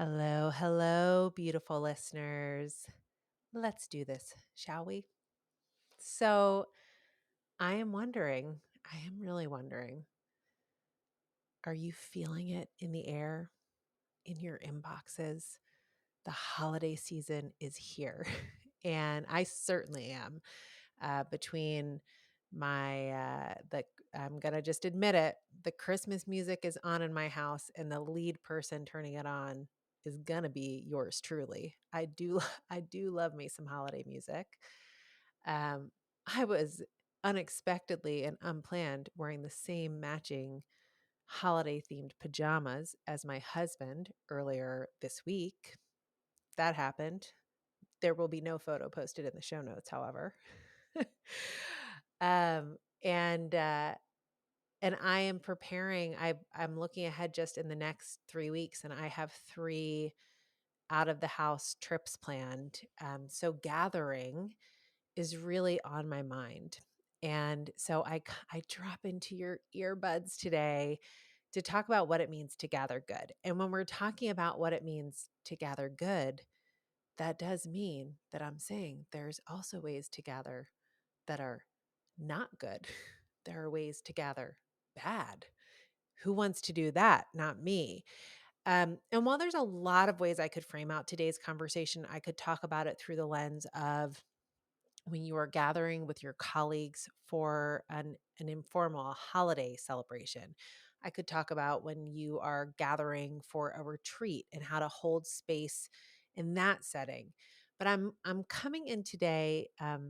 Hello, hello, beautiful listeners. Let's do this, shall we? So, I am really wondering, are you feeling it in the air, in your inboxes? The holiday season is here, and I certainly am. Between I'm gonna just admit it, the Christmas music is on in my house, and the lead person turning it on is gonna be yours truly. I do love me some holiday music. Um, I was unexpectedly and unplanned wearing the same matching holiday themed pajamas as my husband earlier this week. That happened. There will be no photo posted in the show notes, however. um, and uh, and I am preparing. I'm looking ahead just in the next 3 weeks, and I have three out of the house trips planned. So gathering is really on my mind, and so I drop into your earbuds today to talk about what it means to gather good. And when we're talking about what it means to gather good, that does mean that I'm saying there's also ways to gather that are not good. There are ways to gather bad. Who wants to do that? Not me. And while there's a lot of ways I could frame out today's conversation, I could talk about it through the lens of when you are gathering with your colleagues for an informal holiday celebration. I could talk about when you are gathering for a retreat and how to hold space in that setting. But I'm coming in today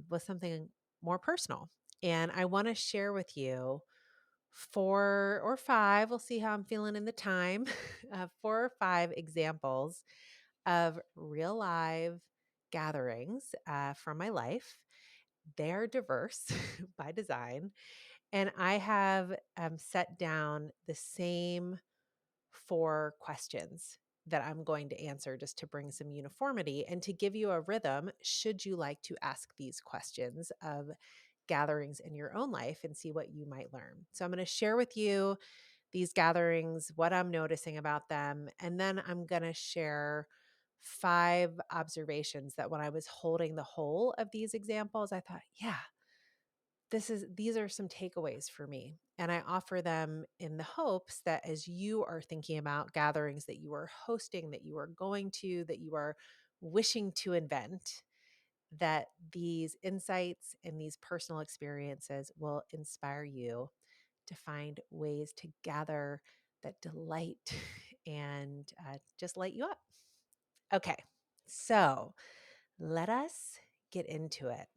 with something more personal, and I want to share with you four or five. We'll see how I'm feeling in the time. 4 or 5 examples of real live gatherings from my life. They're diverse by design. And I have set down the same 4 questions that I'm going to answer just to bring some uniformity and to give you a rhythm should you like to ask these questions of gatherings in your own life and see what you might learn. So I'm going to share with you these gatherings, what I'm noticing about them, and then I'm going to share 5 observations that when I was holding the whole of these examples, I thought, yeah, these are some takeaways for me. And I offer them in the hopes that as you are thinking about gatherings that you are hosting, that you are going to, that you are wishing to invent, that these insights and these personal experiences will inspire you to find ways to gather that delight and just light you up. Okay, so let us get into it.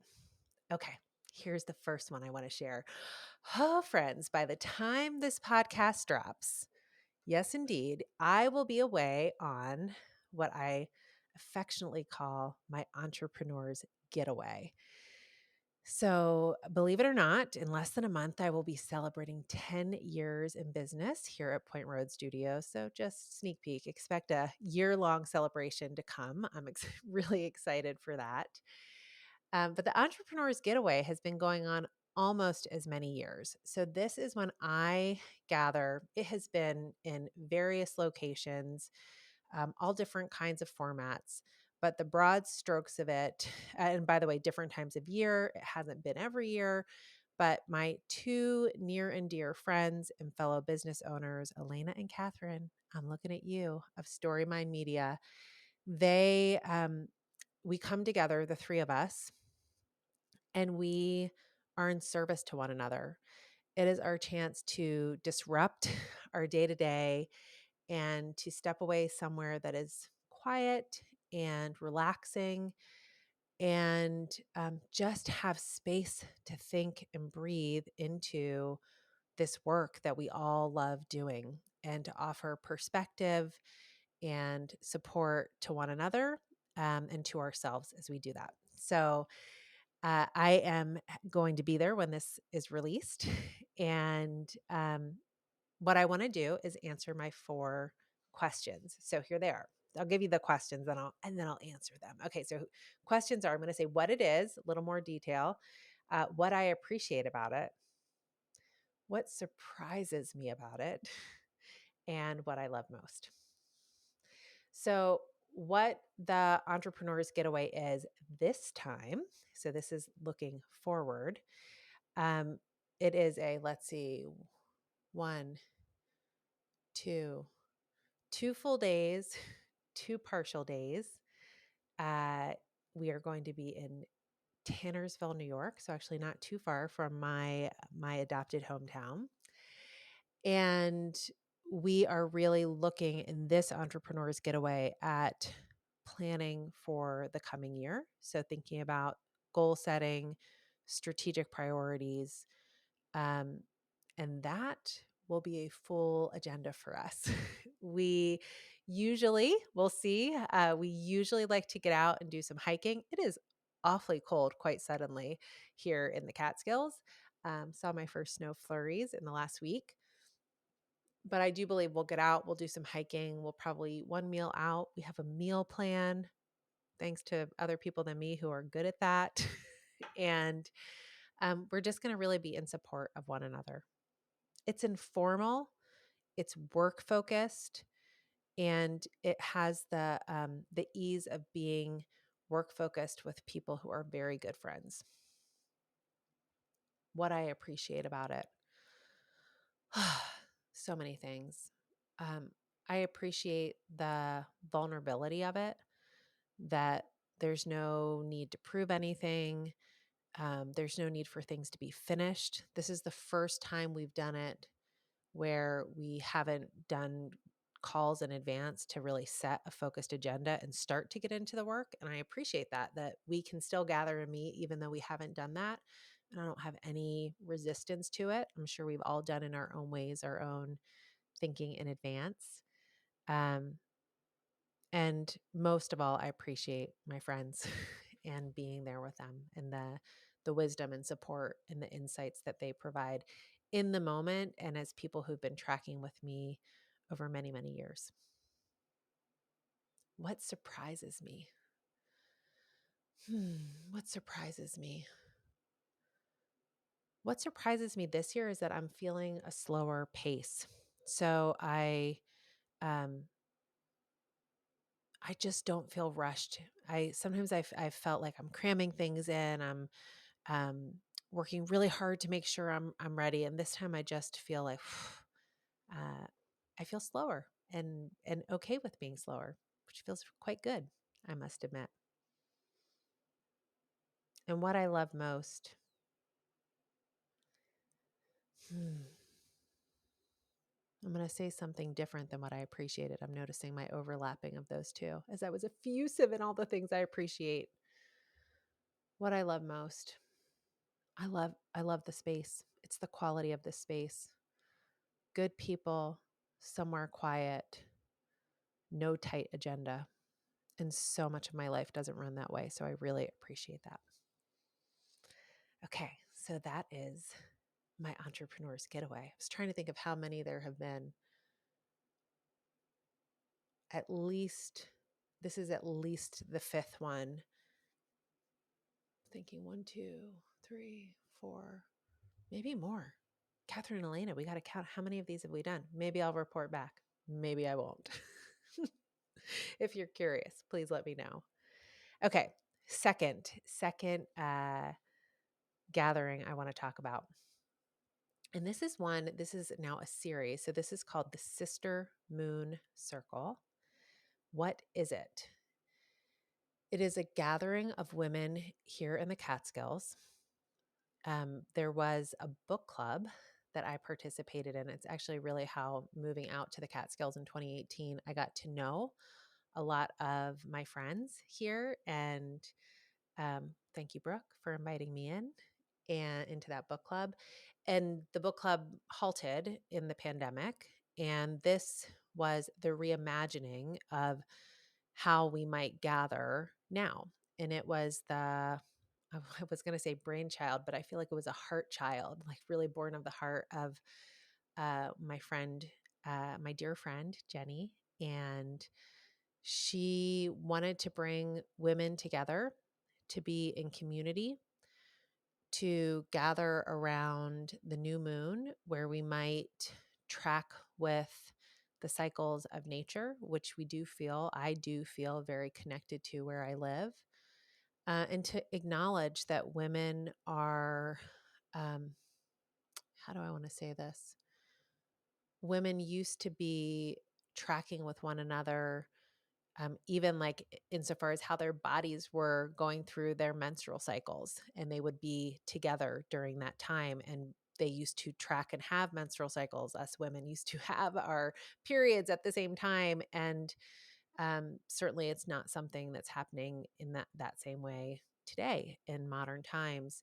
Okay, here's the first one I want to share. Oh, friends, by the time this podcast drops, yes, indeed, I will be away on what I affectionately call my entrepreneur's getaway. So, believe it or not, in less than a month, I will be celebrating 10 years in business here at Point Road Studios. So, just sneak peek, expect a year-long celebration to come. I'm really excited for that. But the Entrepreneur's Getaway has been going on almost as many years. So, this is when I gather. It has been in various locations, all different kinds of formats. But the broad strokes of it, and by the way, different times of year, it hasn't been every year. But my two near and dear friends and fellow business owners, Elena and Catherine, I'm looking at you, of Storymind Media, they, we come together, the three of us, and we are in service to one another. It is our chance to disrupt our day to day and to step away somewhere that is quiet and relaxing and just have space to think and breathe into this work that we all love doing and to offer perspective and support to one another and to ourselves as we do that. So, I am going to be there when this is released. And what I want to do is answer my 4 questions. So here they are. I'll give you the questions and then I'll answer them. Okay, so questions are I'm going to say what it is, a little more detail, what I appreciate about it, what surprises me about it, and what I love most. So, what the Entrepreneur's Getaway is this time, so this is looking forward. Um, it is a, let's see, one, two, two full days, two partial days. Uh, we are going to be in Tannersville, New York, so actually not too far from my adopted hometown. And we are really looking in this Entrepreneur's Getaway at planning for the coming year. So thinking about goal setting, strategic priorities, um, and that will be a full agenda for us. we usually, we'll see, we usually like to get out and do some hiking. It is awfully cold quite suddenly here in the Catskills. Saw my first snow flurries in the last week. But I do believe we'll get out, we'll do some hiking, we'll probably eat one meal out. We have a meal plan, thanks to other people than me who are good at that. and we're just going to really be in support of one another. It's informal, it's work focused, and it has the ease of being work focused with people who are very good friends. What I appreciate about it, so many things. Um, I appreciate the vulnerability of it, that there's no need to prove anything. There's no need for things to be finished. This is the first time we've done it where we haven't done calls in advance to really set a focused agenda and start to get into the work. And I appreciate that we can still gather and meet even though we haven't done that. And I don't have any resistance to it. I'm sure we've all done in our own ways, our own thinking in advance. Um, and most of all, I appreciate my friends and being there with them, and the wisdom and support and the insights that they provide in the moment, and as people who've been tracking with me over many, many years. What surprises me? What surprises me? What surprises me this year is that I'm feeling a slower pace. So um, I just don't feel rushed. I've felt like I'm cramming things in. I'm um, working really hard to make sure I'm ready. And this time I just feel like uh, I feel slower and okay with being slower, which feels quite good, I must admit. And what I love most, I'm going to say something different than what I appreciated. I'm noticing my overlapping of those two as I was effusive in all the things I appreciate. What I love most, I love the space. It's the quality of the space. Good people, somewhere quiet, no tight agenda. And so much of my life doesn't run that way. So I really appreciate that. Okay, so that is my Entrepreneur's Getaway. I was trying to think of how many there have been. At least, this is at least the fifth one. Thinking 1, 2, 3, 4, maybe more. Catherine and Elena, we got to count how many of these have we done. Maybe I'll report back. Maybe I won't. If you're curious, please let me know. Okay, second gathering I want to talk about. And this is now a series. So this is called the Sister Moon Circle. What is it? It is a gathering of women here in the Catskills. There was a book club that I participated in. It's actually really how moving out to the Catskills in 2018, I got to know a lot of my friends here. And thank you, Brooke, for inviting me in and into that book club. And the book club halted in the pandemic. And this was the reimagining of how we might gather now. And it was I was going to say brainchild, but I feel like it was a heart child, like really born of the heart of my friend, my dear friend, Jenny. And she wanted to bring women together to be in community, to gather around the new moon where we might track with the cycles of nature, which I do feel very connected to where I live, and to acknowledge that women are, um, how do I want to say this? Women used to be tracking with one another, even like insofar as how their bodies were going through their menstrual cycles, and they would be together during that time. And they used to track and have menstrual cycles. Us women used to have our periods at the same time. And certainly it's not something that's happening in that same way today in modern times.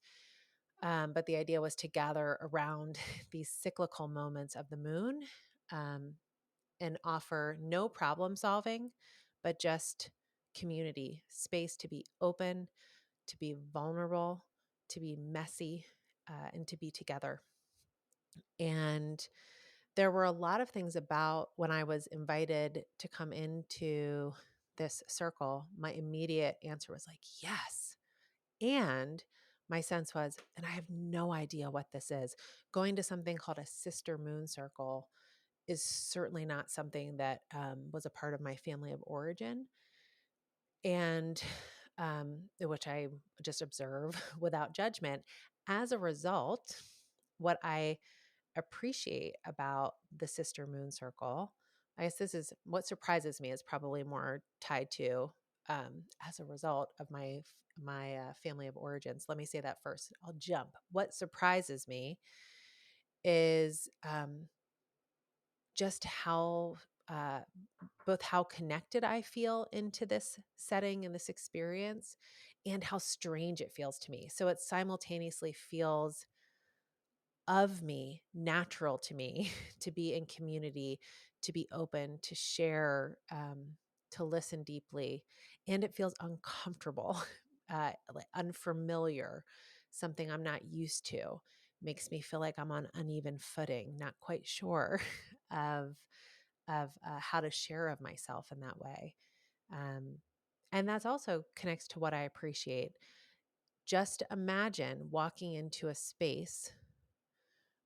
But the idea was to gather around these cyclical moments of the moon, um, and offer no problem solving, but just community, space to be open, to be vulnerable, to be messy, and to be together. And there were a lot of things about when I was invited to come into this circle, my immediate answer was like, yes. And my sense was, and I have no idea what this is, going to something called a Sister Moon Circle is certainly not something that was a part of my family of origin, and which I just observe without judgment. As a result, what I appreciate about the Sister Moon Circle, I guess this is what surprises me, is probably more tied to, as a result of my family of origins. Let me say that first. I'll jump. What surprises me is just how uh, both how connected I feel into this setting and this experience, and how strange it feels to me. So it simultaneously feels of me, natural to me, to be in community, to be open, to share, to listen deeply. And it feels uncomfortable, like unfamiliar, something I'm not used to. Makes me feel like I'm on uneven footing, not quite sure of how to share of myself in that way. Um, and that's also connects to what I appreciate. Just imagine walking into a space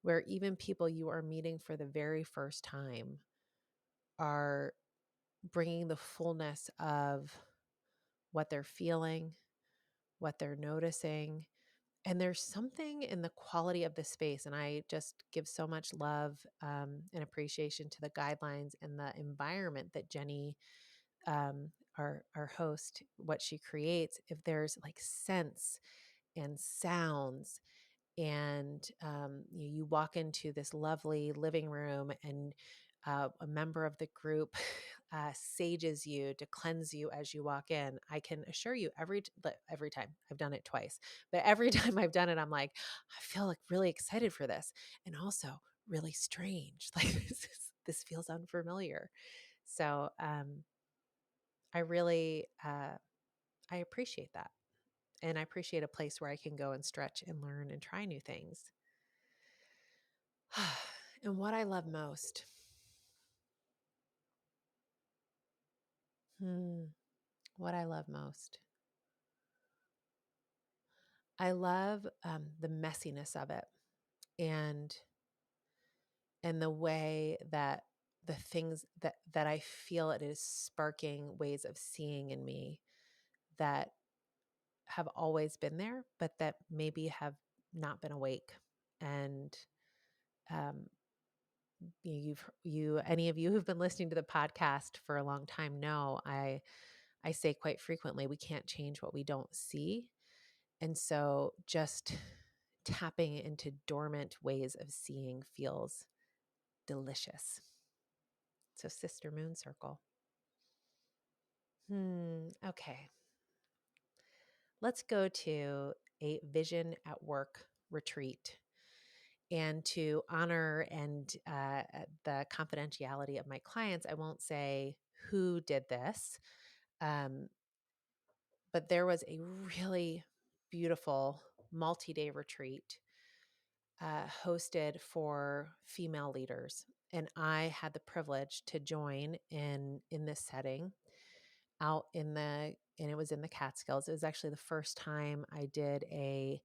where even people you are meeting for the very first time are bringing the fullness of what they're feeling, what they're noticing. And there's something in the quality of the space. And I just give so much love, and appreciation to the guidelines and the environment that Jenny, our host, what she creates. If there's like scents and sounds, and you walk into this lovely living room, and a member of the group sages you to cleanse you as you walk in. I can assure you, every time I've done it twice, but every time I've done it, I'm like, I feel like really excited for this, and also really strange. Like this feels unfamiliar. So I really I appreciate that. And I appreciate a place where I can go and stretch and learn and try new things. And what I love most, hmm, what I love most, I love the messiness of it, and the way that the things that I feel it is sparking ways of seeing in me that have always been there, but that maybe have not been awake. And um, any of you who've been listening to the podcast for a long time know I say quite frequently, we can't change what we don't see. And so just tapping into dormant ways of seeing feels delicious. So, Sister Moon Circle. Okay. Let's go to a Vision at Work retreat. And to honor and the confidentiality of my clients, I won't say who did this, um, but there was a really beautiful multi-day retreat hosted for female leaders, and I had the privilege to join in this setting out in the and it was in the Catskills. It was actually the first time I did a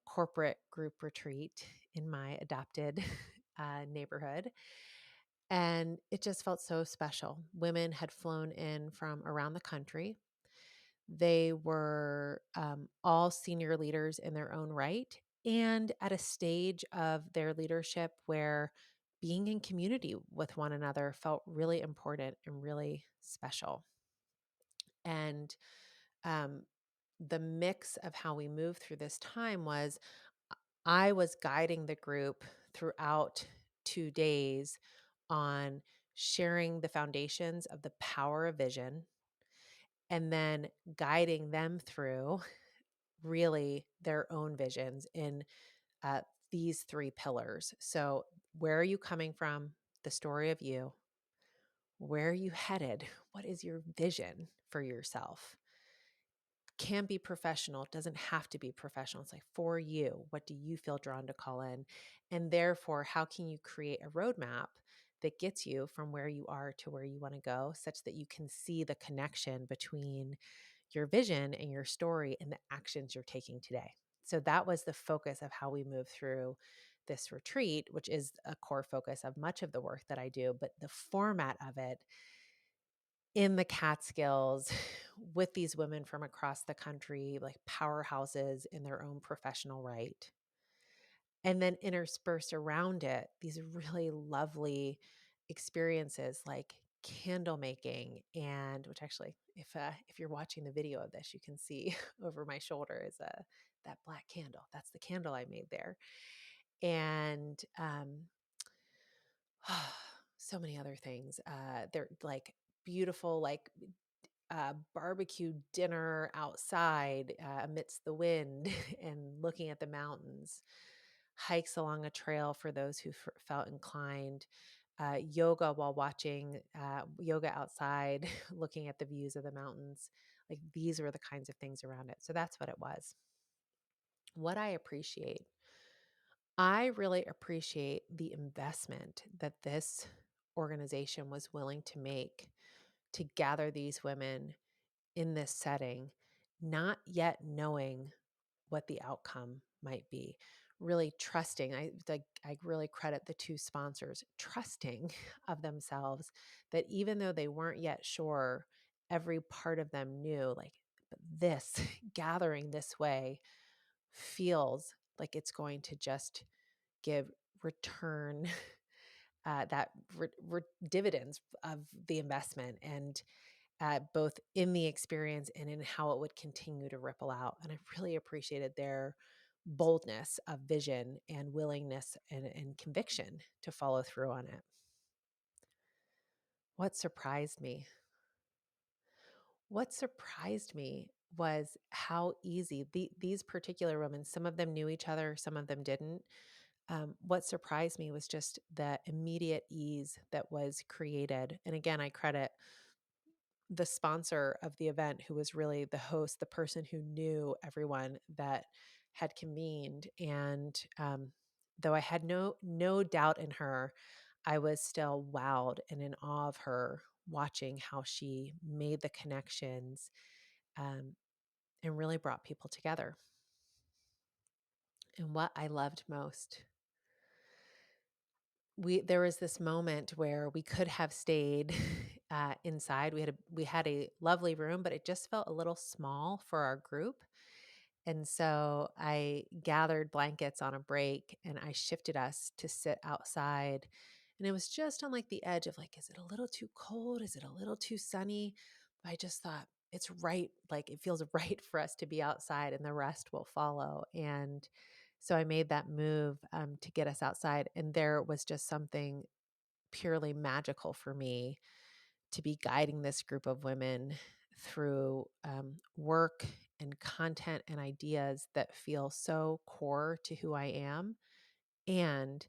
corporate group retreat in my adopted neighborhood. And it just felt so special. Women had flown in from around the country. They were all senior leaders in their own right and at a stage of their leadership where being in community with one another felt really important and really special. And um, the mix of how we moved through this time was I was guiding the group throughout 2 days on sharing the foundations of the power of vision and then guiding them through really their own visions in uh, these 3 pillars. So, where are you coming from? The story of you. Where are you headed? What is your vision for yourself? Can be professional, doesn't have to be professional. It's like for you, what do you feel drawn to call in? And therefore, how can you create a roadmap that gets you from where you are to where you want to go, such that you can see the connection between your vision and your story and the actions you're taking today? So that was the focus of how we move through this retreat, which is a core focus of much of the work that I do. But the format of it in the Catskills with these women from across the country, like powerhouses in their own professional right. And then interspersed around it, these really lovely experiences like candle making, and which actually, if you're watching the video of this, you can see over my shoulder is that black candle. That's the candle I made there. And so many other things. They're like beautiful, like barbecue dinner outside amidst the wind and looking at the mountains, hikes along a trail for those who felt inclined, yoga while watching yoga outside, looking at the views of the mountains. Like these were the kinds of things around it. So that's what it was. What I really appreciate the investment that this organization was willing to make to gather these women in this setting, not yet knowing what the outcome might be, really trusting. I really credit the 2 sponsors trusting of themselves that even though they weren't yet sure, every part of them knew like, but this gathering this way feels like it's going to just give return that dividends of the investment, and both in the experience and in how it would continue to ripple out. And I really appreciated their boldness of vision and willingness and conviction to follow through on it. What surprised me? What surprised me was how easy these particular women, some of them knew each other, some of them didn't. What surprised me was just the immediate ease that was created. And again, I credit the sponsor of the event, who was really the host, the person who knew everyone that had convened. And though I had no doubt in her, I was still wowed and in awe of her, watching how she made the connections um, and really brought people together. And what I loved most, there was this moment where we could have stayed inside. We had a lovely room, but it just felt a little small for our group. And so I gathered blankets on a break and I shifted us to sit outside. And it was just on like the edge of like, is it a little too cold? Is it a little too sunny? But I just thought it's right. Like it feels right for us to be outside and the rest will follow. And so I made that move to get us outside. And there was just something purely magical for me to be guiding this group of women through work and content and ideas that feel so core to who I am, and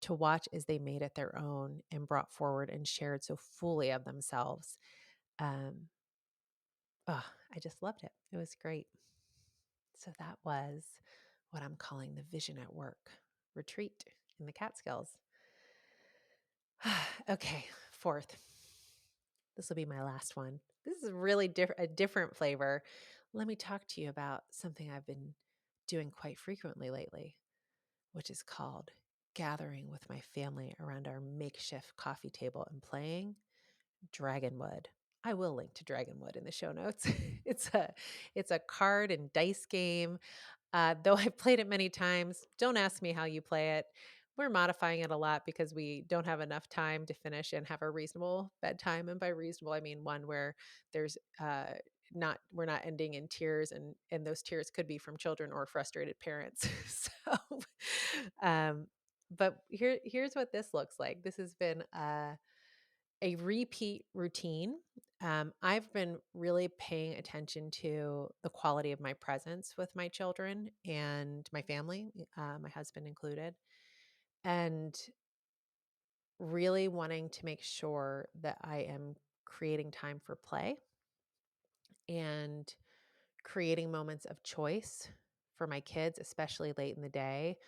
to watch as they made it their own and brought forward and shared so fully of themselves. Um, I just loved it. It was great. So that was what I'm calling the Vision at Work retreat in the Catskills. Okay, fourth. This will be my last one. This is really a different flavor. Let me talk to you about something I've been doing quite frequently lately, which is called gathering with my family around our makeshift coffee table and playing Dragonwood. I will link to Dragonwood in the show notes. it's a it's a card and dice game. Though I've played it many times. Don't ask me how you play it. We're modifying it a lot because we don't have enough time to finish and have a reasonable bedtime. And by reasonable, I mean one where there's not we're not ending in tears, and those tears could be from children or frustrated parents. So, um, but here's what this looks like. This has been a repeat routine. I've been really paying attention to the quality of my presence with my children and my family, my husband included, and really wanting to make sure that I am creating time for play and creating moments of choice for my kids, especially late in the day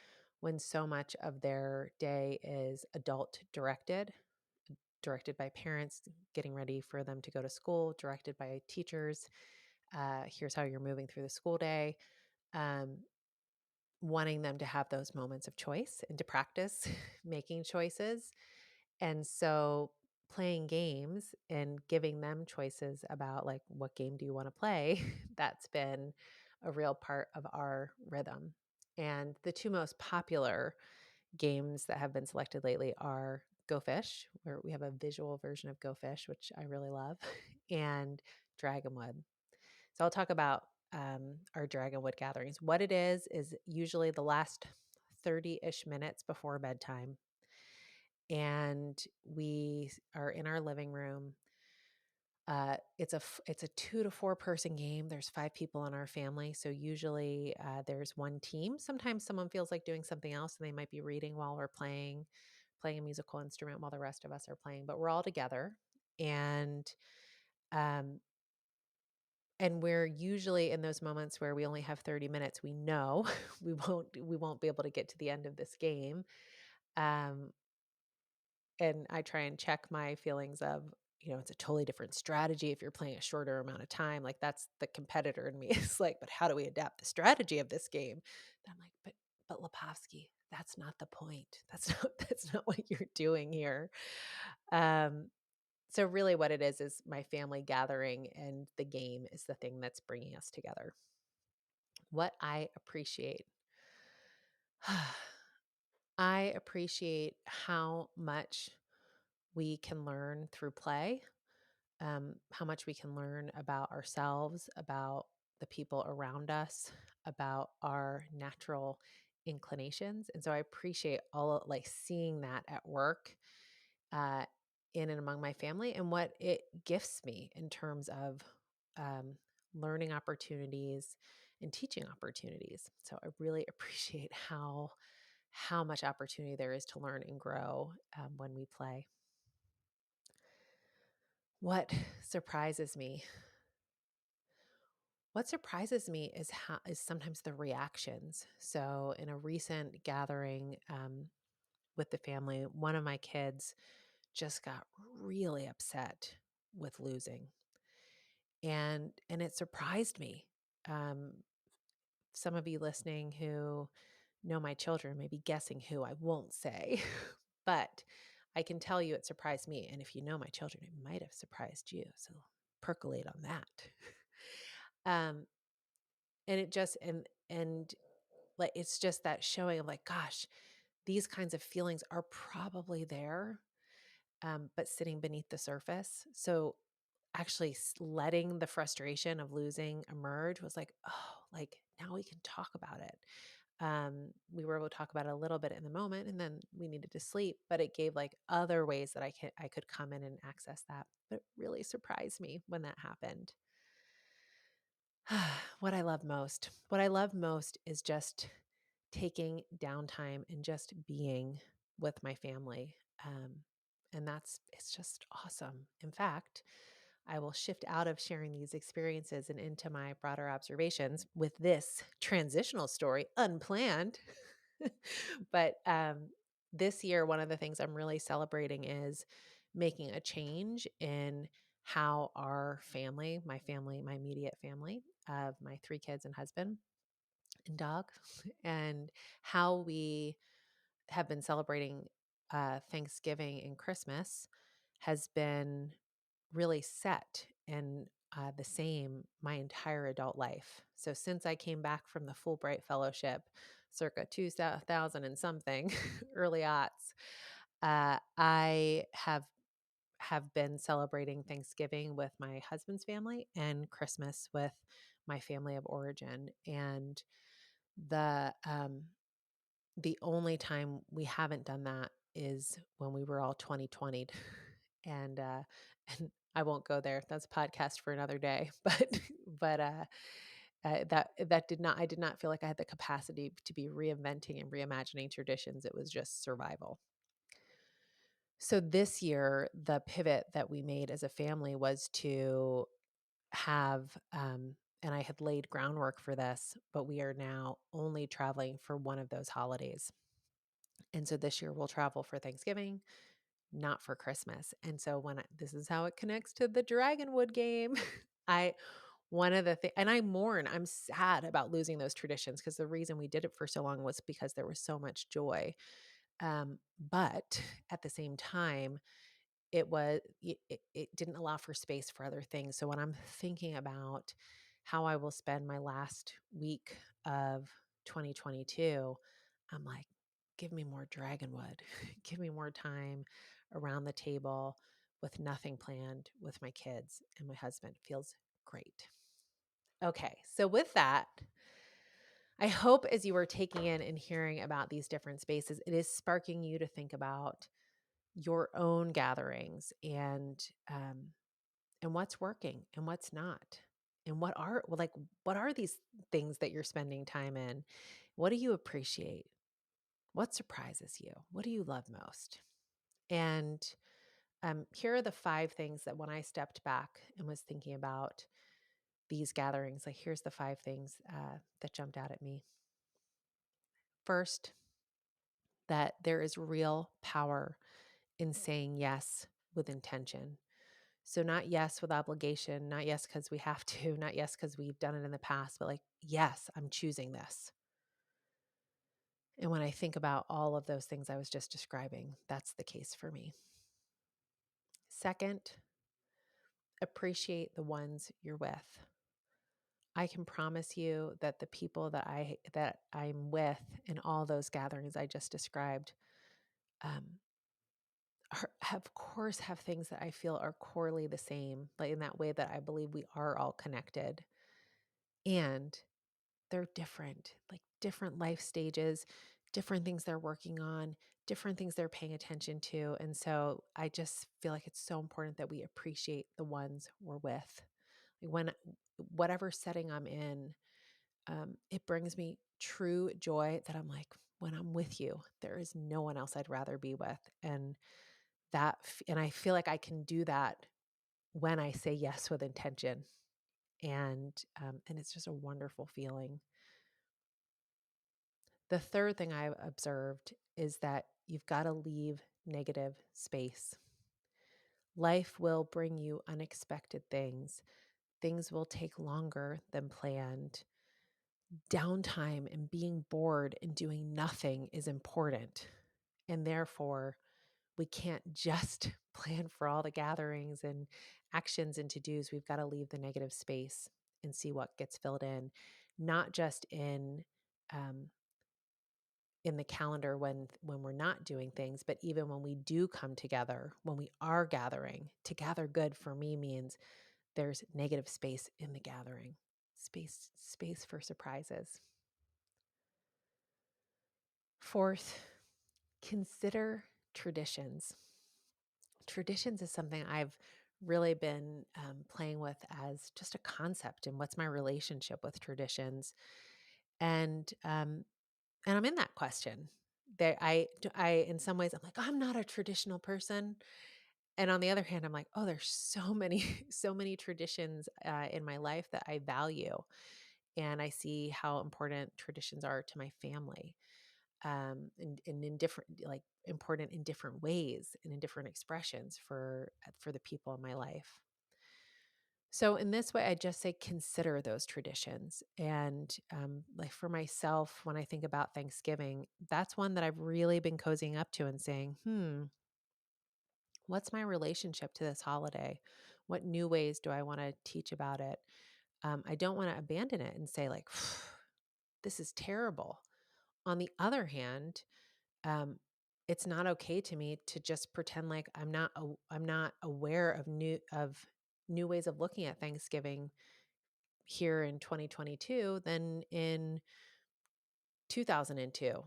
when so much of their day is adult directed by parents, getting ready for them to go to school, directed by teachers. Here's how you're moving through the school day. Um, Wanting them to have those moments of choice and to practice making choices. And so playing games and giving them choices about like, what game do you want to play? That's been a real part of our rhythm. And the two most popular games that have been selected lately are Go Fish, where we have a visual version of Go Fish, which I really love, and Dragonwood. So I'll talk about our Dragonwood gatherings. What it is usually the last 30-ish minutes before bedtime. And we are in our living room. It's a 2 to 4 person game. There's 5 people in our family, so usually there's one team. Sometimes someone feels like doing something else, and they might be reading while we're playing a musical instrument while the rest of us are playing. But we're all together, and um, and we're usually in those moments where we only have 30 minutes. We know we won't be able to get to the end of this game. Um, and I try and check my feelings of, it's a totally different strategy if you're playing a shorter amount of time. Like that's the competitor in me. It's like, but how do we adapt the strategy of this game? And I'm like, but Lipovsky, that's not the point. That's not what you're doing here. Um, so really what it is my family gathering, and the game is the thing that's bringing us together. What I appreciate. I appreciate how much we can learn through play, how much we can learn about ourselves, about the people around us, about our natural inclinations. And so I appreciate like seeing that at work, uh, in and among my family, and what it gifts me in terms of um, learning opportunities and teaching opportunities. So I really appreciate how much opportunity there is to learn and grow when we play. What surprises me? What surprises me is sometimes the reactions. So in a recent gathering with the family, one of my kids just got really upset with losing, and it surprised me. Um, some of you listening who know my children may be guessing who. I won't say, but I can tell you it surprised me. And if you know my children, it might have surprised you. So percolate on that. um, and it just and like it's just that showing of like, gosh, these kinds of feelings are probably there, but sitting beneath the surface. So actually letting the frustration of losing emerge was like, oh, like now we can talk about it. We were able to talk about it a little bit in the moment, and then we needed to sleep, but it gave like other ways that I could come in and access that. But it really surprised me when that happened. What I love most is just taking downtime and just being with my family. And it's just awesome. In fact, I will shift out of sharing these experiences and into my broader observations with this transitional story, unplanned. But this year, one of the things I'm really celebrating is making a change in how our family, my immediate family of my 3 kids and husband and dog, and how we have been celebrating Thanksgiving and Christmas has been really set and the same my entire adult life. So since I came back from the Fulbright Fellowship, circa 2000 and something, early aughts, I have been celebrating Thanksgiving with my husband's family and Christmas with my family of origin. And the um, the only time we haven't done that is when we were all 2020'd. And and I won't go there. That's a podcast for another day. But I did not feel like I had the capacity to be reinventing and reimagining traditions. It was just survival. So this year, the pivot that we made as a family was to have, and I had laid groundwork for this, but we are now only traveling for one of those holidays. And so this year we'll travel for Thanksgiving, not for Christmas. And so this is how it connects to the Dragonwood game. I One of the things, and I'm sad about losing those traditions because the reason we did it for so long was because there was so much joy. But at the same time, it didn't allow for space for other things. So when I'm thinking about how I will spend my last week of 2022, I'm like, give me more Dragonwood. Give me more time around the table with nothing planned with my kids and my husband. Feels great. Okay, so with that, I hope as you are taking in and hearing about these different spaces, it is sparking you to think about your own gatherings um, and what's working and what's not, and what are these things that you're spending time in? What do you appreciate? What surprises you? What do you love most? And here are the 5 things that when I stepped back and was thinking about these gatherings, like here's the 5 things that jumped out at me. First, that there is real power in saying yes with intention. So, not yes with obligation, not yes because we have to, not yes because we've done it in the past, but like, yes, I'm choosing this. And when I think about all of those things I was just describing, that's the case for me. Second, appreciate the ones you're with. I can promise you that the people that I'm with in all those gatherings I just described, um, of course have things that I feel are corely the same, like in that way that I believe we are all connected. And they're different, like different life stages, different things they're working on, different things they're paying attention to. And so I just feel like it's so important that we appreciate the ones we're with. Like when whatever setting I'm in, it brings me true joy that I'm like, when I'm with you, there is no one else I'd rather be with. And I feel like I can do that when I say yes with intention. And it's just a wonderful feeling. The third thing I've observed is that you've got to leave negative space. Life will bring you unexpected things. Things will take longer than planned. Downtime and being bored and doing nothing is important. And therefore, we can't just plan for all the gatherings and actions and to-dos. We've got to leave the negative space and see what gets filled in, not just in the calendar when we're not doing things, but even when we do come together, when we are gathering. To gather good for me means there's negative space in the gathering, space for surprises. Fourth, consider traditions. Traditions is something I've really been playing with as just a concept, and what's my relationship with traditions. And I'm in that question. In some ways, I'm like, I'm not a traditional person, and on the other hand, I'm like, oh, there's so many, so many traditions in my life that I value, and I see how important traditions are to my family, and in different, like, important in different ways and in different expressions for the people in my life. So in this way, I just say consider those traditions. And like for myself, when I think about Thanksgiving, that's one that I've really been cozying up to and saying, what's my relationship to this holiday? What new ways do I want to teach about it? I don't want to abandon it and say like, this is terrible. On the other hand, um, it's not okay to me to just pretend like I'm not aware of new ways of looking at Thanksgiving here in 2022 than in 2002,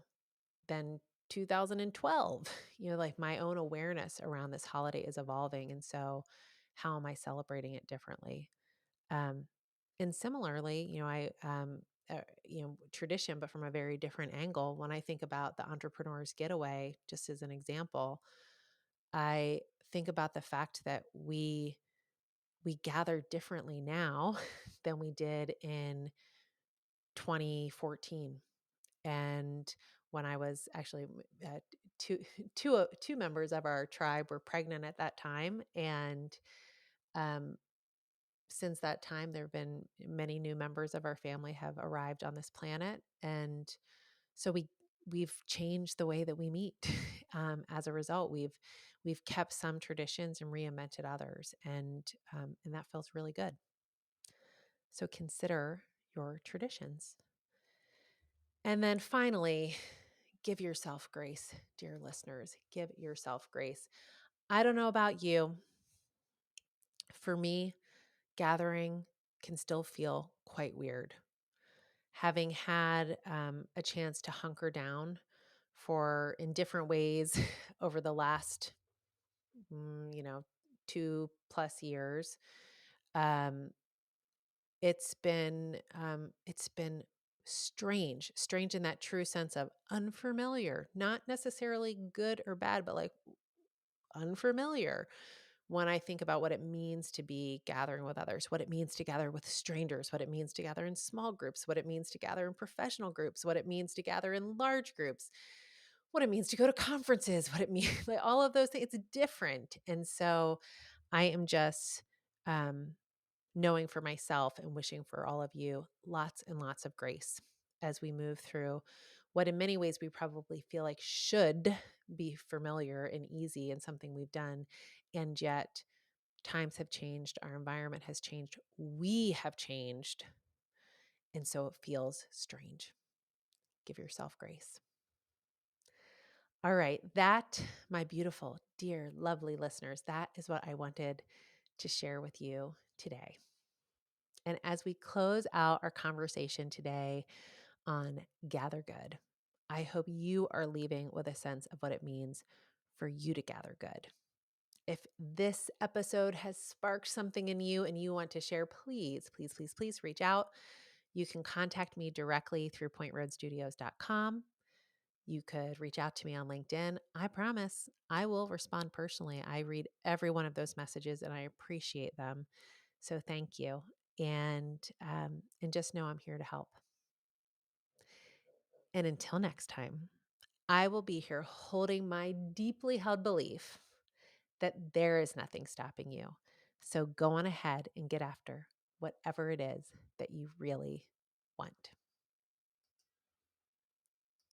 than 2012. Like my own awareness around this holiday is evolving. And so, how am I celebrating it differently? Um, and similarly, tradition, but from a very different angle. When I think about the Entrepreneur's Getaway, just as an example, I think about the fact that we gather differently now than we did in 2014. And when I was actually two, two members of our tribe were pregnant at that time. And um, since that time, there have been many new members of our family have arrived on this planet. And so we've changed the way that we meet. As a result, we've kept some traditions and reinvented others. And that feels really good. So consider your traditions. And then finally, give yourself grace, dear listeners. Give yourself grace. I don't know about you. For me, gathering can still feel quite weird. Having had a chance to hunker down in different ways over the last, 2+ years, um, it's been strange in that true sense of unfamiliar, not necessarily good or bad, but like unfamiliar. When I think about what it means to be gathering with others, what it means to gather with strangers, what it means to gather in small groups, what it means to gather in professional groups, what it means to gather in large groups, what it means to go to conferences, what it means, like all of those things, it's different. And so I am just um, knowing for myself and wishing for all of you lots and lots of grace as we move through what in many ways we probably feel like should be familiar and easy and something we've done. And yet times have changed, our environment has changed, we have changed. And so it feels strange. Give yourself grace. All right, my beautiful, dear, lovely listeners, that is what I wanted to share with you today. And as we close out our conversation today on Gather Good, I hope you are leaving with a sense of what it means for you to gather good. If this episode has sparked something in you and you want to share, please, please, please, please reach out. You can contact me directly through pointroadstudios.com. You could reach out to me on LinkedIn. I promise I will respond personally. I read every one of those messages and I appreciate them. So thank you. And just know I'm here to help. And until next time, I will be here holding my deeply held belief that there is nothing stopping you. So go on ahead and get after whatever it is that you really want.